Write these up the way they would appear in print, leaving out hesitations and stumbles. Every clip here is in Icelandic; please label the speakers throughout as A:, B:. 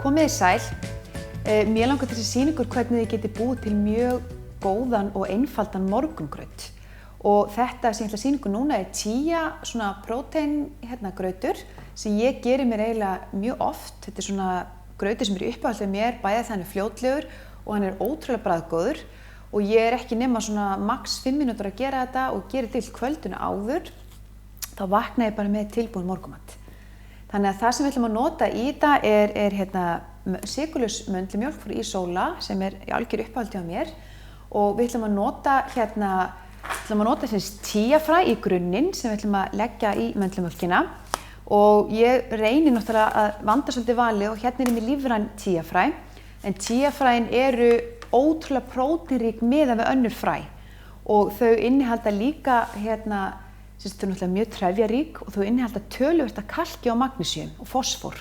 A: Komið sæl. Mér langar til að sýna ykkur hvernig þið getið búið til mjög góðan og einfaldan morgungraut. Og þetta sem ég ætla að sýna ykkur núna chia svona próteingrautur sem ég geri mér eiginlega mjög oft. Þetta svona grautur sem uppáhalds við mér, bæði það hann fljótlegur og hann ótrúlega bragðgóður. Og ég ekki nema svona max 5 mínútur að gera þetta og geri til kvöldinu áður. Þá vakna ég bara með tilbúinn morgunmat. Þannig að það sem við ætlum að nota í þetta er sykurlaus möndlumjólk frá Isola sem í algjöru uppáhaldi á mér. Og við ætlum að nota chiafræ í grunninn sem við ætlum að leggja í möndlumjólkina. Og ég reyni náttúrulega að vanda svolítið valið og hérna mér lífræn chiafræ. En chiafræin eru ótrúlega prótínrík miðað við önnur fræ. Og þau innihalda líka þau náttúrulega mjög trefjarík og þau innihalda töluvert af kalki og magnesíum og fosfór.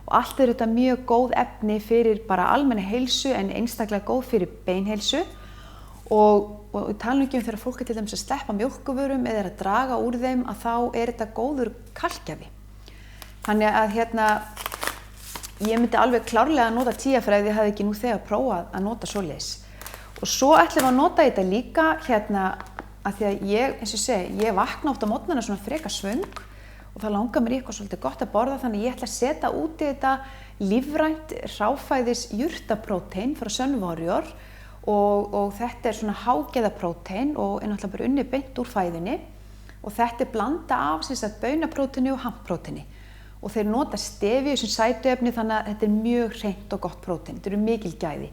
A: Og allt þetta mjög góð efni fyrir bara almenna heilsu en einstaklega góð fyrir beinheilsu. Og ég tala ekki þegar fólk til dæmis að sleppa mjólkurvörum eða að draga úr þeim að þá þetta góður kalkjafi. Þannig að ég myndi alveg klárlega að nota chiafræ ef ég hafði ekki nú þegar prófað að nota svoleiðis. Og svo ætlum við að nota þetta líka að því að eins og ég segi, ég vakna oft á morgnana svona frekar svöng og það langar mér í eitthvað svolítið gott að borða þannig að ég ætla að setja út í þetta lífrænt hráfæðis jurtaprótein frá Sun Warrior og þetta svona hágæðaprótein og náttúrulega bara unnið beint úr fæðunni og þetta blanda af baunapróteini og hamppróteini og þeir nota stevíu sem sætuefni þannig að þetta mjög hreint og gott prótein, þetta mikil gæði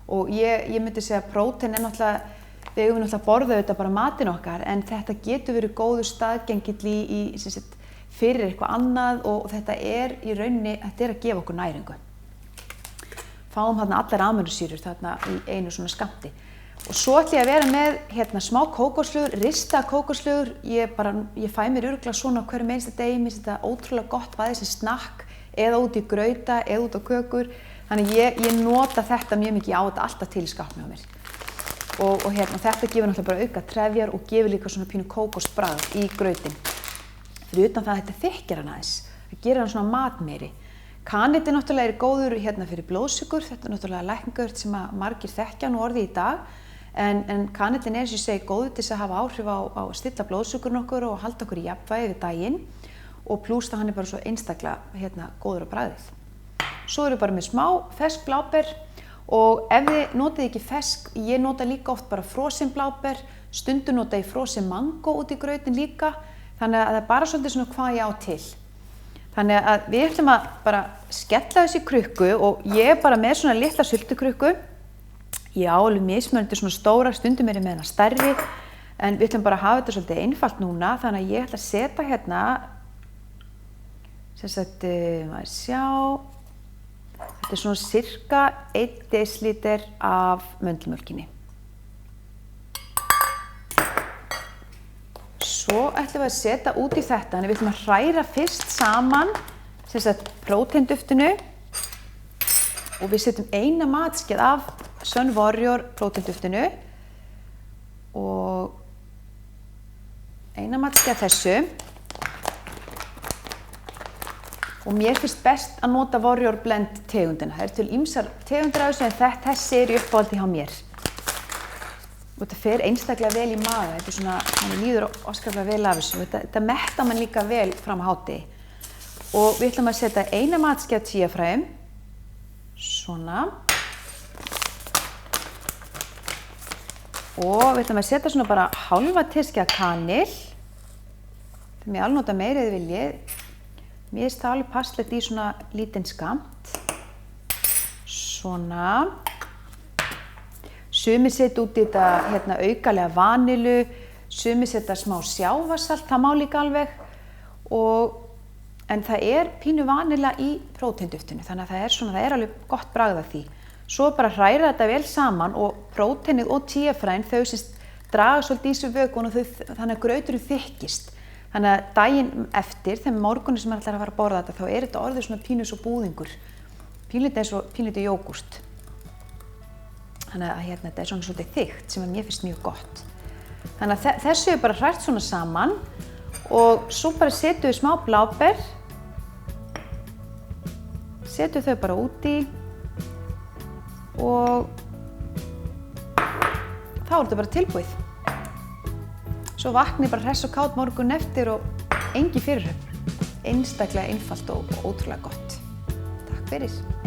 A: og ég myndi segja að prótein náttúrulega við eigum náttúrulega að borða þetta bara matinn okkar en þetta getur verið góður staðgengill fyrir eitthvað annað og þetta í rauninni að gefa okkur næringu. Fáum allar amínósýrur í einu svona skammti. Og svo ætla ég að vera með smá kókosflugur, ristað kókosflugur. Ég fæ mér örugglega svona á hverjum einasta degi, mér finnst þetta ótrúlega gott bæði sem snakk eða út í grauta eða út á kökur. Þannig ég nota þetta mjög mikið á þetta alltaf til í skápnum á mér. Og þetta gefur náttúrulega bara auka trefjar og gefur líka svona pínu kókosbragð í grautinn. Fyrir utan það að þetta þykkir hann aðeins, það gerir hann svona matmeiri. Kanill náttúrulega góður fyrir blóðsykur, þetta náttúrulega lækningajurt sem að margir þekkja nú orðið í dag. En kanillinn eins og ég segi góður til þess að hafa áhrif á að stilla blóðsykurinn okkur og halda okkur í jafnvægi við daginn. Og plús það hann bara svo einstaklega góður á bragðið. Svo erum við bara með smá fersk bláber. Og ef þið notið ekki fersk, ég nota líka oft bara frosin bláber, stundum nota ég frosin mango út í grautinn líka, þannig að það er bara svolítið svona hvað ég á til. Þannig að við ætlum að bara skella þessi krukku og ég bara með svona litla sultukrukku. Ég á alveg mismunandi svona stóra, stundum með hana stærri, en við ætlum bara að hafa þetta svolítið einfalt núna, þannig að ég ætla að setja maður sjá. Þetta svona sirka 1 desilíter af möndlumjólkinni. Svo ætlum við að setja út í þetta, en við ætlum að hræra fyrst saman próteinduftinu og við setjum 1 matskeið af Sun Warrior próteinduftinu og 1 matskeið af þessu. Og mér finnst best að nota Warrior Blend tegundina. Það til ýmsar tegundir af þessu en þessi í uppáhaldi hjá mér. Og þetta fer einstaklega vel í maga. Þetta svona, mann líður óskaplega vel af þessu. Þetta mettar mann líka vel fram á hádegi. Og við ætlum að setja 1 matskeið af chiafræjum. Svona. Og við ætlum að setja svona bara hálfa teskeið af kanill. Það mér alveg nota meira eða viljið. Mér finnst það alveg passlegt í svona lítinn skammt. Svona. Sumir setja út í þetta aukalega vanilu, sumir setja smá sjávarsalt, það má líka alveg. En það pínu vanila í próteinduftinu, þannig að það alveg gott bragð af því. Svo bara hræra þetta vel saman og próteinið og chiafræn þau draga svolítið í sig vökvann og þannig að grauturinn þykkist. Þannig að daginn eftir, þegar morgunni sem maður ætlar að fara að borða þetta, þá þetta orðið svona pínu svo búðingur. Pínlítið eins og pínlítið jógúrt. Þannig að þetta svona svolítið þykkt sem mér finnst mjög gott. Þannig að þessu bara hrært svona saman og svo bara setjum við smá bláber. Setjum þau bara út í. og þá er þetta bara tilbúið. Svo vakni bara hress og kát morgun eftir og engin fyrirhöfn. Einstaklega einfalt og ótrúlega gott. Takk fyrir.